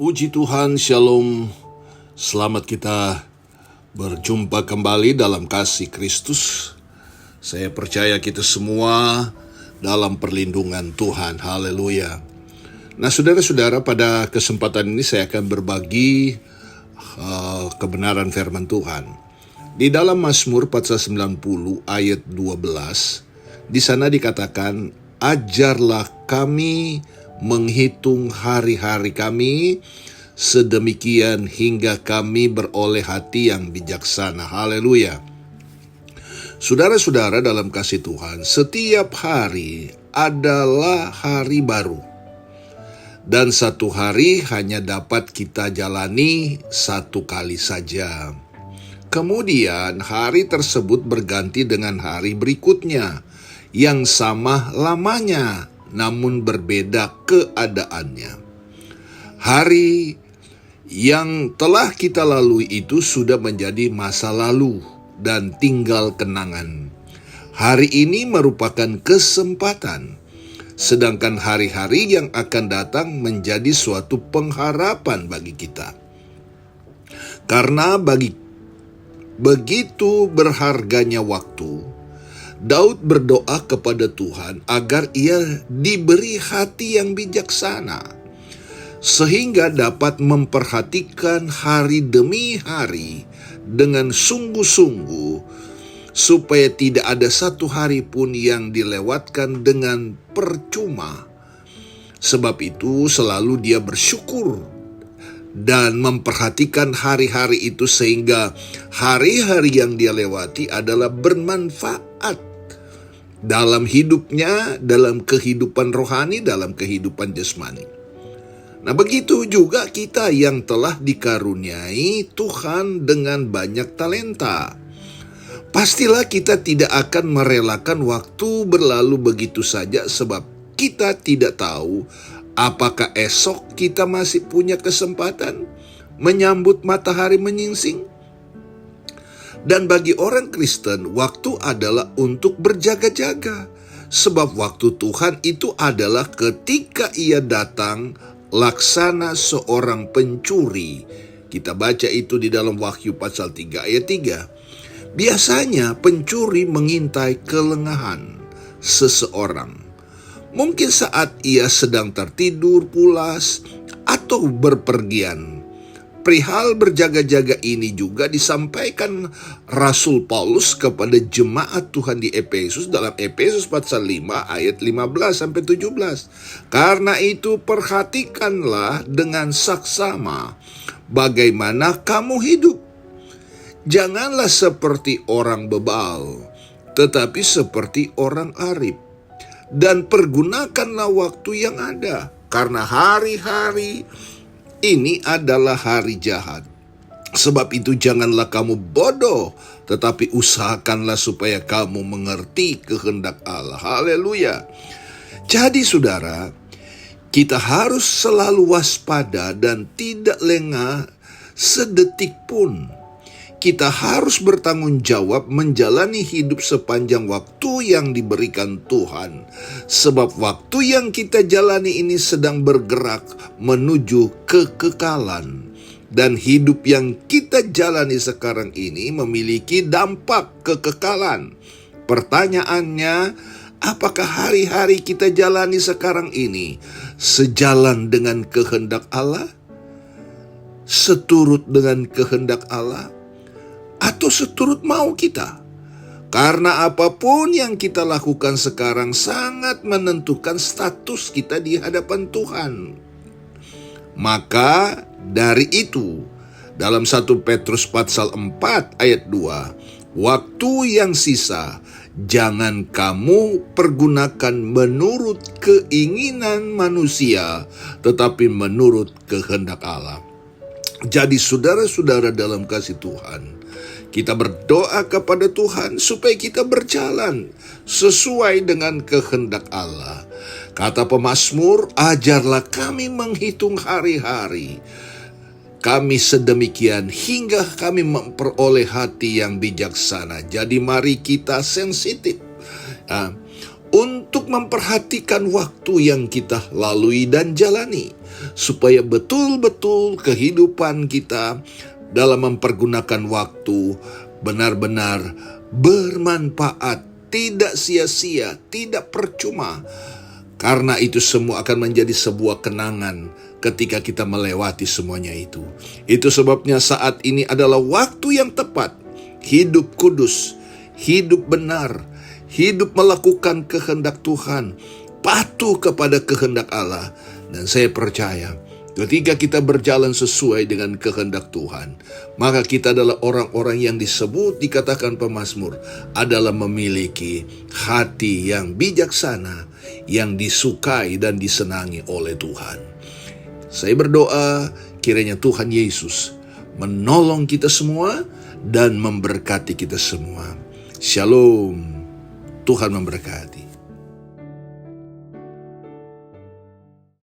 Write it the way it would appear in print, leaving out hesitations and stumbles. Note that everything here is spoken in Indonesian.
Puji Tuhan, Shalom. Selamat kita berjumpa kembali dalam kasih Kristus. Saya percaya kita semua dalam perlindungan Tuhan. Haleluya. Nah, saudara-saudara, pada kesempatan ini saya akan berbagi kebenaran firman Tuhan. Di dalam Mazmur pasal 90 ayat 12, di sana dikatakan, ajarlah kami menghitung hari-hari kami, sedemikian hingga kami beroleh hati yang bijaksana. Haleluya. Saudara-saudara dalam kasih Tuhan, setiap hari adalah hari baru. Dan satu hari hanya dapat kita jalani satu kali saja. Kemudian hari tersebut berganti dengan hari berikutnya, yang sama lamanya, namun berbeda keadaannya. Hari yang telah kita lalui itu sudah menjadi masa lalu dan tinggal kenangan. Hari ini merupakan kesempatan, sedangkan hari-hari yang akan datang menjadi suatu pengharapan bagi kita. Karena begitu berharganya waktu, Daud berdoa kepada Tuhan agar ia diberi hati yang bijaksana, sehingga dapat memperhatikan hari demi hari dengan sungguh-sungguh, supaya tidak ada satu hari pun yang dilewatkan dengan percuma. Sebab itu selalu dia bersyukur dan memperhatikan hari-hari itu, sehingga hari-hari yang dia lewati adalah bermanfaat dalam hidupnya, dalam kehidupan rohani, dalam kehidupan jasmani. Nah, begitu juga kita yang telah dikaruniai Tuhan dengan banyak talenta. Pastilah kita tidak akan merelakan waktu berlalu begitu saja, sebab kita tidak tahu apakah esok kita masih punya kesempatan menyambut matahari menyingsing. Dan bagi orang Kristen, waktu adalah untuk berjaga-jaga. Sebab waktu Tuhan itu adalah ketika ia datang laksana seorang pencuri. Kita baca itu di dalam Wahyu pasal 3 ayat 3. Biasanya pencuri mengintai kelengahan seseorang. Mungkin saat ia sedang tertidur pulas atau berpergian. Perihal berjaga-jaga ini juga disampaikan Rasul Paulus kepada jemaat Tuhan di Efesus dalam Efesus pasal 5 ayat 15-17. Karena itu perhatikanlah dengan saksama bagaimana kamu hidup. Janganlah seperti orang bebal, tetapi seperti orang arif. Dan pergunakanlah waktu yang ada, karena hari-hari ini adalah hari jahat. Sebab itu janganlah kamu bodoh, tetapi usahakanlah supaya kamu mengerti kehendak Allah. Haleluya. Jadi saudara, kita harus selalu waspada dan tidak lengah sedetik pun. Kita harus bertanggung jawab menjalani hidup sepanjang waktu yang diberikan Tuhan. Sebab waktu yang kita jalani ini sedang bergerak menuju kekekalan. Dan hidup yang kita jalani sekarang ini memiliki dampak kekekalan. Pertanyaannya, apakah hari-hari kita jalani sekarang ini sejalan dengan kehendak Allah? Seturut dengan kehendak Allah? Atau seturut mau kita? Karena apapun yang kita lakukan sekarang sangat menentukan status kita di hadapan Tuhan. Maka dari itu, dalam 1 Petrus pasal 4 ayat 2, waktu yang sisa jangan kamu pergunakan menurut keinginan manusia, tetapi menurut kehendak Allah. Jadi saudara-saudara dalam kasih Tuhan, kita berdoa kepada Tuhan supaya kita berjalan sesuai dengan kehendak Allah. Kata pemazmur, ajarlah kami menghitung hari-hari kami sedemikian hingga kami memperoleh hati yang bijaksana. Jadi mari kita sensitif untuk memperhatikan waktu yang kita lalui dan jalani, supaya betul-betul kehidupan kita dalam mempergunakan waktu benar-benar bermanfaat, tidak sia-sia, tidak percuma. Karena itu semua akan menjadi sebuah kenangan ketika kita melewati semuanya itu. Itu sebabnya saat ini adalah waktu yang tepat. Hidup kudus, hidup benar, hidup melakukan kehendak Tuhan, patuh kepada kehendak Allah. Dan saya percaya ketika kita berjalan sesuai dengan kehendak Tuhan, maka kita adalah orang-orang yang dikatakan pemazmur, adalah memiliki hati yang bijaksana, yang disukai dan disenangi oleh Tuhan. Saya berdoa kiranya Tuhan Yesus menolong kita semua dan memberkati kita semua. Shalom. Tuhan memberkati.